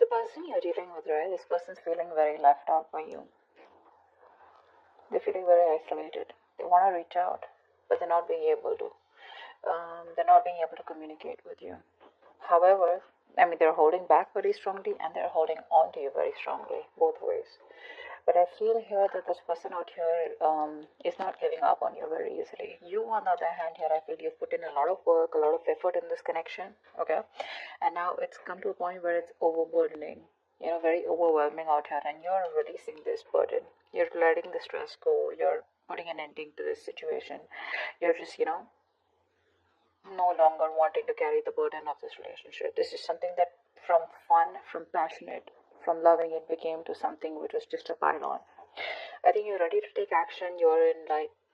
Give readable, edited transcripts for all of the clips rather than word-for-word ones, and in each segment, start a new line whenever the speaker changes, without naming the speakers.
The person you're dealing with, right? This person's feeling very left out by you. They're feeling very isolated. They want to reach out, but they're not being able to. They're not being able to communicate with you. However, I mean, they're holding back very strongly and they're holding on to you very strongly, both ways. But I feel here that this person out here is not giving up on you very easily. You, on the other hand, here, I feel you've put in a lot of work, a lot of effort in this connection, okay? And now it's come to a point where it's overburdening, very overwhelming out here, and you're releasing this burden. You're letting the stress go. You're putting an ending to this situation. You're just, no longer wanting to carry the burden of this relationship. This is something that from fun, from passionate, from loving it became to something which was just a pile on. I think you're ready to take action. You're in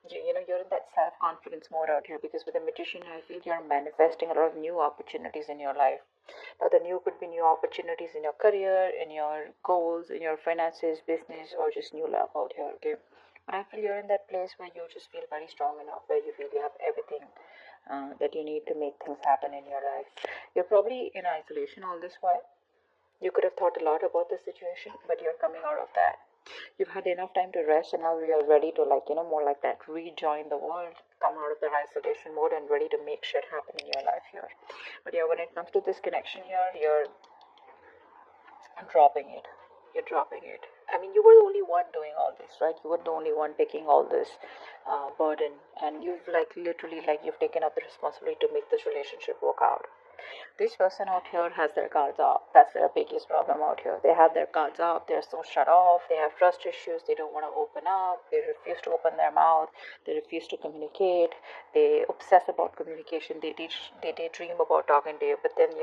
you're in that self-confidence mode out here, because with the Magician, I feel you're manifesting a lot of new opportunities in your life. Now, the new could be new opportunities in your career, in your goals, in your finances, business, or just new love out here, okay? But I feel you're in that place where you just feel very strong enough, where you feel you have everything that you need to make things happen in your life. You're probably in isolation all this while. You could have thought a lot about the situation, but you're coming out of that. You've had enough time to rest, and now you're ready to, more like that, rejoin the world, come out of the isolation mode, and ready to make shit happen in your life here. But yeah, when it comes to this connection here, you're dropping it. You're dropping it. I mean, you were the only one doing all this, right? You were the only one taking all this burden, and you've literally you've taken up the responsibility to make this relationship work out. This person out here has their guards up. That's their biggest problem out here. They have their guards up. They're so shut off. They have trust issues. They don't want to open up. They refuse to open their mouth. They refuse to communicate. They obsess about communication. They daydream about talking to you. But then,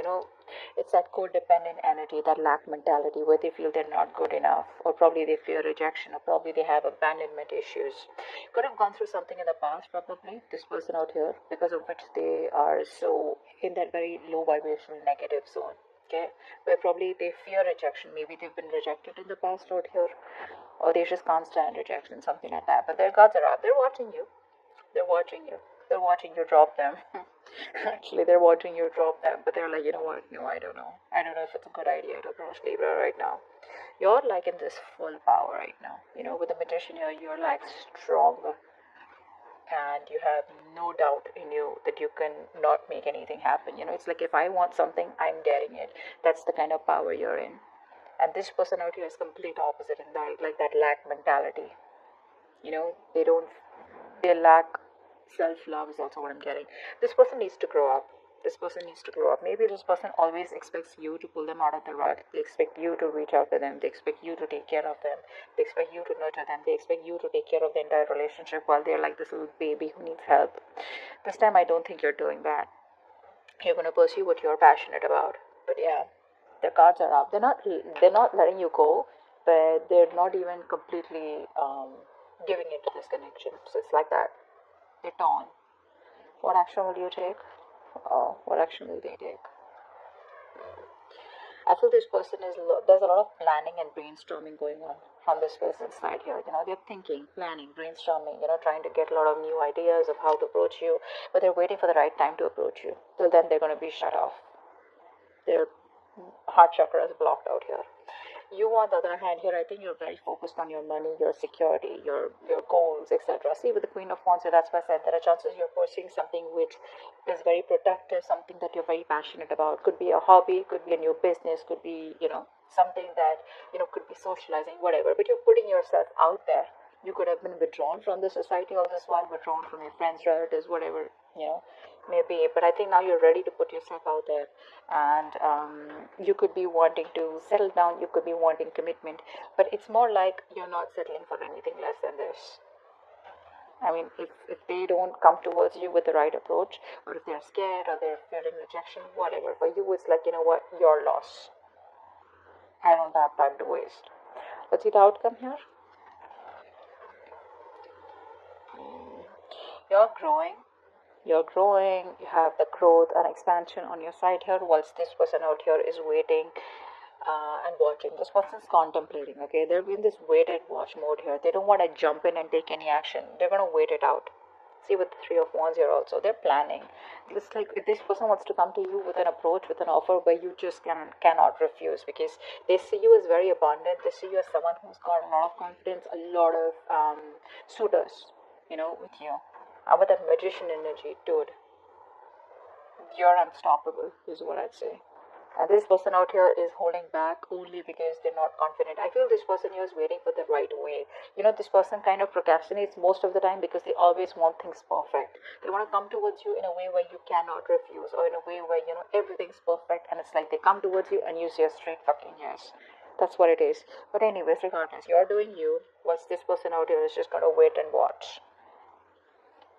it's that codependent energy, that lack mentality, where they feel they're not good enough, or probably they fear rejection, or probably they have abandonment issues. Could have gone through something in the past, probably, this person out here, because of which they are so in that very low vibrational negative zone, okay, where probably they fear rejection. Maybe they've been rejected in the past out here, or they just can't stand rejection, something like that. But their guards are up. They're watching you. They're watching you. They're watching you drop them. Actually, they're watching you drop them, but they're like, you know what? No, I don't know. I don't know if it's a good idea to approach Libra right now. You're in this full power right now. With the Magician here, you're stronger, and you have no doubt in you that you can not make anything happen. It's like, if I want something, I'm getting it. That's the kind of power you're in. And this person out here is complete opposite in that, that lack mentality. They don't, they lack self-love is also what I'm getting. This person needs to grow up. This person needs to grow up. Maybe this person always expects you to pull them out of the rut. They expect you to reach out to them. They expect you to take care of them. They expect you to nurture them. They expect you to take care of the entire relationship while they're like this little baby who needs help. This time, I don't think you're doing that. You're going to pursue what you're passionate about. But yeah, their cards are up. They're not letting you go, but they're not even completely giving into this connection. So it's like that. They're torn. What action will you take? What action will they take? I feel this person there's a lot of planning and brainstorming going on from this person's side here. They're thinking, planning, brainstorming, trying to get a lot of new ideas of how to approach you, but they're waiting for the right time to approach you. Till then, they're going to be shut off. Their heart chakra is blocked out here. You, on the other hand, here, I think you're very focused on your money, your security, your goals, etc. See, with the Queen of Wands, so that's why I said there are chances you're pursuing something which is very protective, something that you're very passionate about. Could be a hobby, could be a new business, could be, something that, could be socializing, whatever. But you're putting yourself out there. You could have been withdrawn from the society all this while, withdrawn from your friends, relatives, whatever, maybe. But I think now you're ready to put yourself out there, and you could be wanting to settle down. You could be wanting commitment, but it's more like you're not settling for anything less than this. I mean, if they don't come towards you with the right approach, or if they're scared, or they're fearing rejection, whatever, for you it's like, what, your loss. I don't have time to waste. Let's see the outcome here. You're growing. You're growing, you have the growth and expansion on your side here, whilst this person out here is waiting and watching. This person's contemplating, they're in this wait and watch mode here. They don't want to jump in and take any action. They're going to wait it out. See, with the Three of Wands here also, they're planning. It's like if this person wants to come to you with an approach, with an offer where you just cannot refuse, because they see you as very abundant. They see you as someone who's got a lot of confidence, a lot of suitors, with you. With that magician energy, dude, you're unstoppable, is what I'd say. And this person out here is holding back only because they're not confident. I feel this person here is waiting for the right way. This person kind of procrastinates most of the time because they always want things perfect. They want to come towards you in a way where you cannot refuse, or in a way where, everything's perfect, and it's like they come towards you and you say a straight fucking yes. That's what it is. But anyways, regardless, you're doing you. What's this person out here is just going to wait and watch.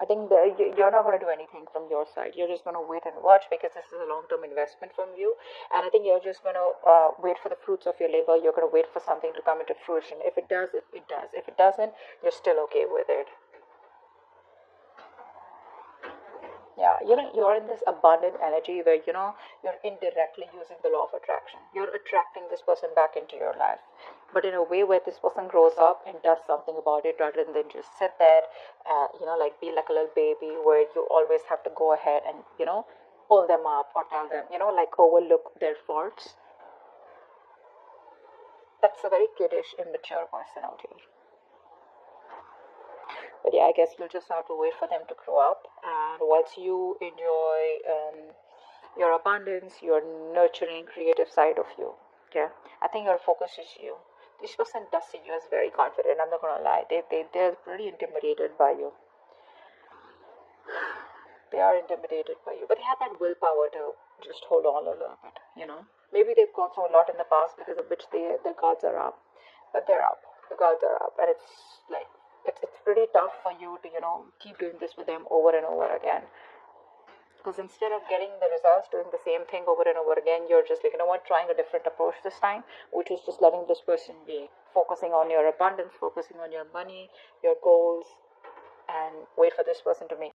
I think you're not going to do anything from your side. You're just going to wait and watch, because this is a long-term investment from you. And I think you're just going to wait for the fruits of your labor. You're going to wait for something to come into fruition. If it does, it does. If it doesn't, you're still okay with it. Yeah, you're in this abundant energy where, you're indirectly using the law of attraction. You're attracting this person back into your life, but in a way where this person grows up and does something about it, rather than just sit there, like be like a little baby where you always have to go ahead and, pull them up or tell them, like overlook their faults. That's a very kiddish, immature person out here. But yeah, I guess you'll just have to wait for them to grow up. And once you enjoy your abundance, your nurturing, creative side of you, yeah, I think your focus is you. This person does see you as very confident. I'm not gonna lie. They're pretty intimidated by you. They are intimidated by you, but they have that willpower to just hold on a little bit. Maybe they've gone through a lot in the past, because of which their guards are up, but they're up. The guards are up, and it's like it's pretty tough for you to keep doing this with them over and over again. Because instead of getting the results, doing the same thing over and over again, you're just like, trying a different approach this time, which is just letting this person be, focusing on your abundance, focusing on your money, your goals, and wait for this person to make